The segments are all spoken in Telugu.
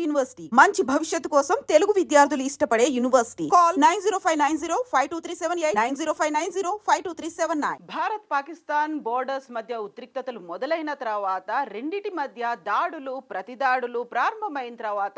యూనివర్సిటీ మంచి భవిష్యత్తు కోసం తెలుగు విద్యార్థులు ఇష్టపడే university. Call 9059052378 9059052379. Bharat Pakistan borders మధ్య ఉద్రిక్తతలు మొదలైన తర్వాత రెండిటి మధ్య దాడులు ప్రతిదాడులు ప్రారంభమైన తర్వాత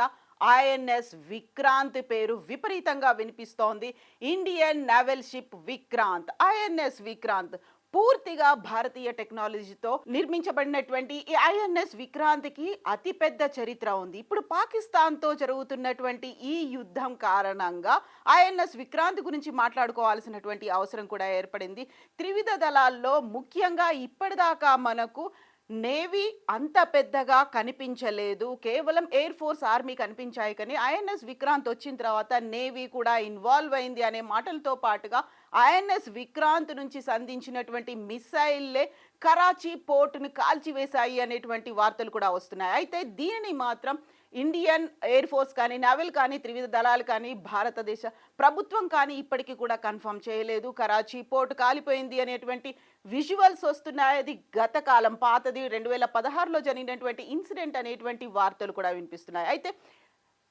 ఐఎన్ఎస్ విక్రాంత్ పేరు విపరీతంగా వినిపిస్తోంది. Indian naval ship Vikrant, INS Vikrant పూర్తిగా భారతీయ టెక్నాలజీతో నిర్మించబడినటువంటి ఈ ఐఎన్ఎస్ విక్రాంత్కి అతిపెద్ద చరిత్ర ఉంది. ఇప్పుడు పాకిస్తాన్తో జరుగుతున్నటువంటి ఈ యుద్ధం కారణంగా ఐఎన్ఎస్ విక్రాంత్ గురించి మాట్లాడుకోవాల్సినటువంటి అవసరం కూడా ఏర్పడింది. త్రివిధ దళాల్లో ముఖ్యంగా ఇప్పటిదాకా మనకు నేవీ అంత పెద్దగా కనిపించలేదు, కేవలం ఎయిర్ ఫోర్స్ ఆర్మీ కనిపించాయి. కానీ ఐఎన్ఎస్ విక్రాంత్ వచ్చిన తర్వాత నేవీ కూడా ఇన్వాల్వ్ అయింది అనే మాటలతో పాటుగా ఐఎన్ఎస్ విక్రాంత్ నుంచి సంధించినటువంటి మిసైల్లే కరాచీ పోర్టును కాల్చివేశాయి అనేటువంటి వార్తలు కూడా వస్తున్నాయి. అయితే దీనిని మాత్రం ఇండియన్ ఎయిర్ ఫోర్స్ కానీ నావల్ కానీ త్రివిధ దళాలు కానీ భారతదేశ ప్రభుత్వం కానీ ఇప్పటికీ కూడా కన్ఫర్మ్ చేయలేదు. కరాచీ పోర్ట్ కాలిపోయింది అనేటువంటి విజువల్స్ వస్తున్నాయి. అది గత కాలం పాతది 2016లో జరిగినటువంటి ఇన్సిడెంట్ అనేటువంటి వార్తలు కూడా వినిపిస్తున్నాయి. అయితే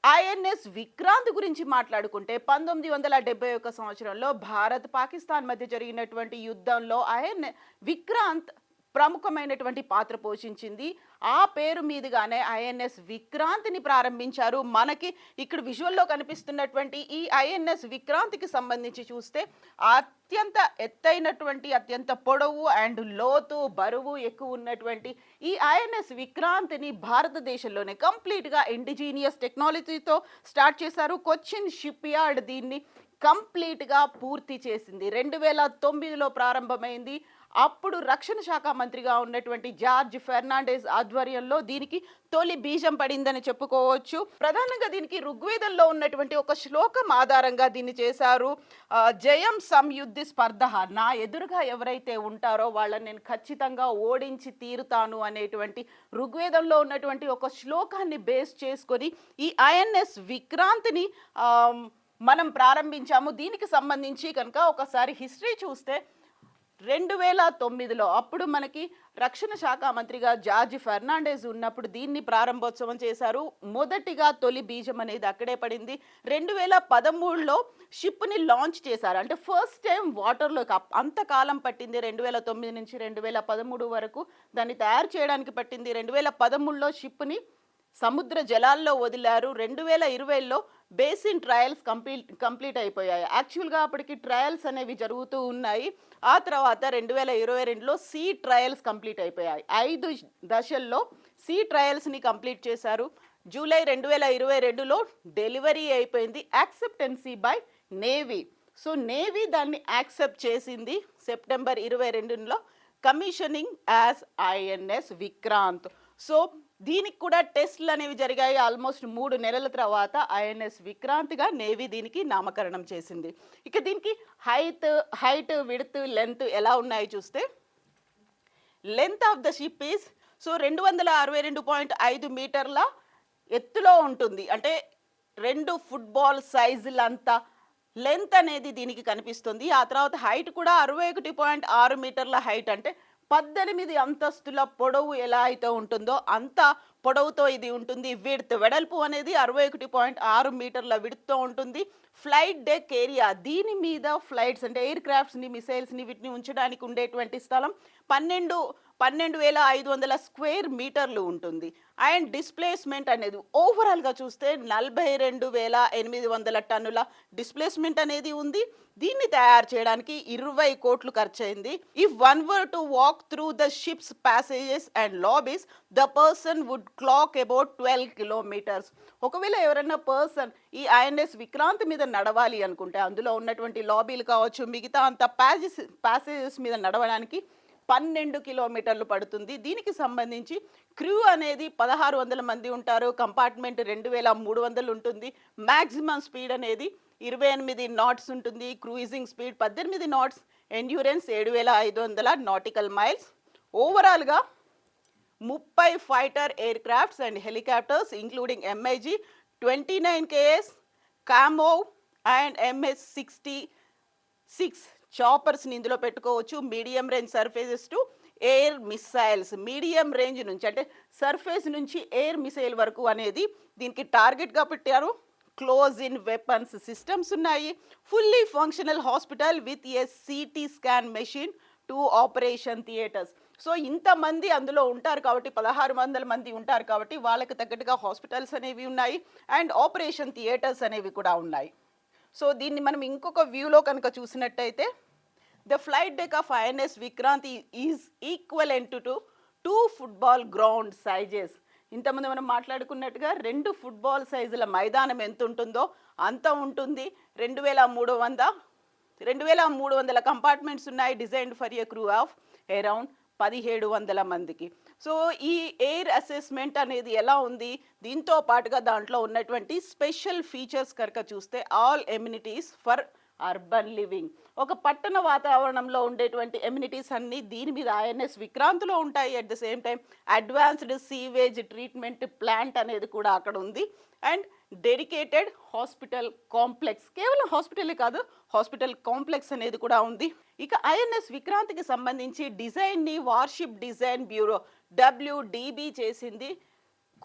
ఐఎన్ఎస్ విక్రాంత్ గురించి మాట్లాడుకుంటే 1971 సంవత్సరంలో భారత్ పాకిస్తాన్ మధ్య జరిగినటువంటి యుద్ధంలో విక్రాంత్ ప్రముఖమైనటువంటి పాత్ర పోషించింది. ఆ పేరు మీదుగానే ఐఎన్ఎస్ విక్రాంత్ని ప్రారంభించారు. మనకి ఇక్కడ విజువల్లో కనిపిస్తున్నటువంటి ఈ ఐఎన్ఎస్ విక్రాంత్కి సంబంధించి చూస్తే అత్యంత ఎత్తైనటువంటి అత్యంత పొడవు అండ్ లోతు బరువు ఎక్కువ ఉన్నటువంటి ఈ ఐఎన్ఎస్ విక్రాంత్ని భారతదేశంలోనే కంప్లీట్గా ఇండిజీనియస్ టెక్నాలజీతో స్టార్ట్ చేశారు. కొచ్చిన్ షిప్ యార్డ్ దీన్ని కంప్లీట్గా పూర్తి చేసింది. 2009లో ప్రారంభమైంది. అప్పుడు రక్షణ శాఖ మంత్రిగా ఉన్నటువంటి జార్జ్ ఫెర్నాండెస్ ఆధ్వర్యంలో దీనికి తొలి బీజం పడిందని చెప్పుకోవచ్చు. ప్రధానంగా దీనికి ఋగ్వేదంలో ఉన్నటువంటి ఒక శ్లోకం ఆధారంగా దీన్ని చేశారు. జయం సంయుద్ధి స్పర్ధ, నా ఎదురుగా ఎవరైతే ఉంటారో వాళ్ళని నేను ఖచ్చితంగా ఓడించి తీరుతాను అనేటువంటి ఋగ్వేదంలో ఉన్నటువంటి ఒక శ్లోకాన్ని బేస్ చేసుకొని ఈ ఐఎన్ఎస్ విక్రాంత్ని మనం ప్రారంభించాము. దీనికి సంబంధించి కనుక ఒకసారి హిస్టరీ చూస్తే 2009లో అప్పుడు మనకి రక్షణ శాఖ మంత్రిగా జార్జ్ ఫెర్నాండెస్ ఉన్నప్పుడు దీన్ని ప్రారంభోత్సవం చేశారు. మొదటిగా తొలి బీజం అనేది అక్కడే పడింది. 2013లో షిప్ని లాంచ్ చేశారు. అంటే ఫస్ట్ టైం వాటర్లోకి అంతకాలం పట్టింది. 2009 నుంచి 2013 వరకు దాన్ని తయారు చేయడానికి పట్టింది. 2013లో షిప్ని సముద్ర జలాల్లో వదిలారు. 2020లో బేసిన్ ట్రయల్స్ కంప్లీట్ అయిపోయాయి. యాక్చువల్గా అప్పటికి ట్రయల్స్ అనేవి జరుగుతూ ఉన్నాయి. ఆ తర్వాత 2022లో సీ ట్రయల్స్ కంప్లీట్ అయిపోయాయి. 5 దశల్లో సీ ట్రయల్స్ని కంప్లీట్ చేశారు. జూలై 2022లో డెలివరీ అయిపోయింది, acceptancy by Navy. So Navy దాన్ని యాక్సెప్ట్ చేసింది. సెప్టెంబర్ 22లో commissioning as INS Vikrant. So దీనికి కూడా టెస్ట్లు అనేవి జరిగాయి. ఆల్మోస్ట్ 3 నెలల తర్వాత ఐఎన్ఎస్ విక్రాంత్గా నేవీ దీనికి నామకరణం చేసింది. ఇక దీనికి హైట్ విడ్త్ లెంత్ ఎలా ఉన్నాయి చూస్తే, length of the ship is 262.5 మీటర్ల ఎత్తులో ఉంటుంది. అంటే 2 ఫుట్బాల్ సైజులంతా లెంత్ అనేది దీనికి కనిపిస్తుంది. ఆ తర్వాత హైట్ కూడా 61.6 మీటర్ల హైట్, అంటే 18 అంతస్తుల పొడవు ఎలా అయితే ఉంటుందో అంత పొడవుతో ఇది ఉంటుంది. విడ్త్ వెడల్పు అనేది 61.6 మీటర్ల విడ్త్తో ఉంటుంది. ఫ్లైట్ డెక్ ఏరియా, దీని మీద ఫ్లైట్స్ అంటే ఎయిర్ క్రాఫ్ట్స్ని మిసైల్స్ని వీటిని ఉంచడానికి ఉండేటువంటి స్థలం 12,500 స్క్వేర్ మీటర్లు ఉంటుంది. అండ్ డిస్ప్లేస్మెంట్ అనేది ఓవరాల్గా చూస్తే 42,800 టన్నుల డిస్ప్లేస్మెంట్ అనేది ఉంది. దీన్ని తయారు చేయడానికి 20 కోట్లు ఖర్చయింది. If one were to walk through the ship's passages and lobbies the person would clock about 12 kilometres. ఒకవేళ ఎవరైనా పర్సన్ ఈ ఐఎన్ఎస్ విక్రాంత్ మీద నడవాలి అనుకుంటే అందులో ఉన్నటువంటి లాబీలు కావచ్చు, మిగతా అంత ప్యాసేజెస్ మీద నడవడానికి 12 కిలోమీటర్లు పడుతుంది. దీనికి సంబంధించి క్రూ అనేది 1600 మంది ఉంటారు. కంపార్ట్మెంట్ 2300 ఉంటుంది. మ్యాక్సిమం స్పీడ్ అనేది 28 నాట్స్ ఉంటుంది. Cruising speed 18 knots. Endurance 7500 nautical miles. ఓవరాల్గా 30 fighter aircrafts and helicopters including MiG 29 KS, Kamov and MS-66 చాపర్స్ని ఇందులో పెట్టుకోవచ్చు. Medium range surfaces to air missiles medium range నుంచి అంటే సర్ఫేస్ నుంచి ఎయిర్ మిసైల్ వరకు అనేది దీనికి టార్గెట్గా పెట్టారు. క్లోజ్ ఇన్ వెపన్స్ సిస్టమ్స్ ఉన్నాయి. Fully functional hospital with a CT scan machine, 2 operation theatres. So ఇంతమంది అందులో ఉంటారు కాబట్టి 1600 మంది ఉంటారు కాబట్టి వాళ్ళకి తగ్గట్టుగా హాస్పిటల్స్ అనేవి ఉన్నాయి అండ్ ఆపరేషన్ థియేటర్స్ అనేవి కూడా ఉన్నాయి. సో దీన్ని మనం ఇంకొక వ్యూలో కనుక చూసినట్టయితే the flight deck of INS Vikrant is equivalent to 2 football ground sizes. ఇంతకుముందు మనం మాట్లాడుకున్నట్టుగా 2 ఫుట్బాల్ సైజుల మైదానం ఎంత ఉంటుందో అంత ఉంటుంది. 2300 కంపార్ట్మెంట్స్ ఉన్నాయి, designed for a crew of around 1700 మందికి. సో ఈ ఎయిర్ అసెస్మెంట్ అనేది ఎలా ఉంది, దీంతో పాటుగా దాంట్లో ఉన్నటువంటి స్పెషల్ ఫీచర్స్ కనుక చూస్తే all amenities for urban living, ఒక పట్టణ వాతావరణంలో ఉండేటువంటి ఎమ్యూనిటీస్ అన్నీ దీని మీద ఐఎన్ఎస్ విక్రాంత్లో ఉంటాయి. At the same time advanced sewage treatment plant అనేది కూడా అక్కడ ఉంది అండ్ డెడికేటెడ్ హాస్పిటల్ కాంప్లెక్స్, కేవలం హాస్పిటలే కాదు హాస్పిటల్ కాంప్లెక్స్ అనేది కూడా ఉంది. ఇక ఐఎన్ఎస్ విక్రాంత్కి సంబంధించి డిజైన్ని వార్షిప్ డిజైన్ బ్యూరో WDB చేసింది.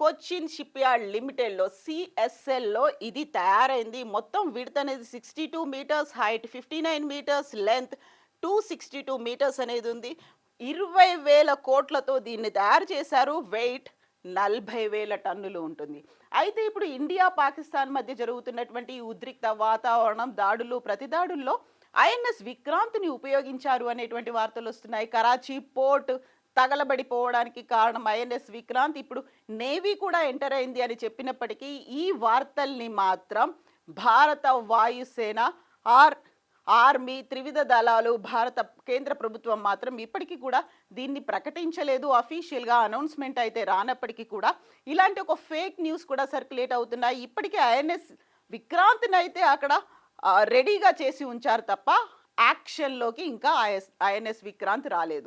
కొచ్చిన్ షిప్ యార్డ్ లిమిటెడ్లో CSLలో ఇది తయారైంది. మొత్తం విడ్త్ అనేది 62 metres, height 59 metres, length 262 metres అనేది ఉంది. 20,000 కోట్లతో దీన్ని తయారు చేశారు. వెయిట్ 40,000 టన్నులు ఉంటుంది. అయితే ఇప్పుడు ఇండియా పాకిస్తాన్ మధ్య జరుగుతున్నటువంటి ఈ ఉద్రిక్త వాతావరణం, దాడులు ప్రతిదాడుల్లో ఐఎన్ఎస్ విక్రాంత్ని ఉపయోగించారు అనేటువంటి వార్తలు వస్తున్నాయి. కరాచీ పోర్ట్ తగలబడిపోవడానికి కారణం ఐఎన్ఎస్ విక్రాంత్. ఇప్పుడు నేవీ కూడా ఎంటర్ అయింది అని చెప్పినప్పటికీ ఈ వార్తల్ని మాత్రం భారత వాయుసేన ఆర్మీ త్రివిధ దళాలు భారత కేంద్ర ప్రభుత్వం మాత్రం ఇప్పటికీ కూడా దీన్ని ప్రకటించలేదు. అఫీషియల్గా అనౌన్స్మెంట్ అయితే రానప్పటికీ కూడా ఇలాంటి ఒక ఫేక్ న్యూస్ కూడా సర్క్యులేట్ అవుతున్నాయి. ఇప్పటికే ఐఎన్ఎస్ విక్రాంత్ని అయితే అక్కడ రెడీగా చేసి ఉంచారు తప్ప యాక్షన్లోకి ఇంకా ఐఎన్ఎస్ విక్రాంత్ రాలేదు.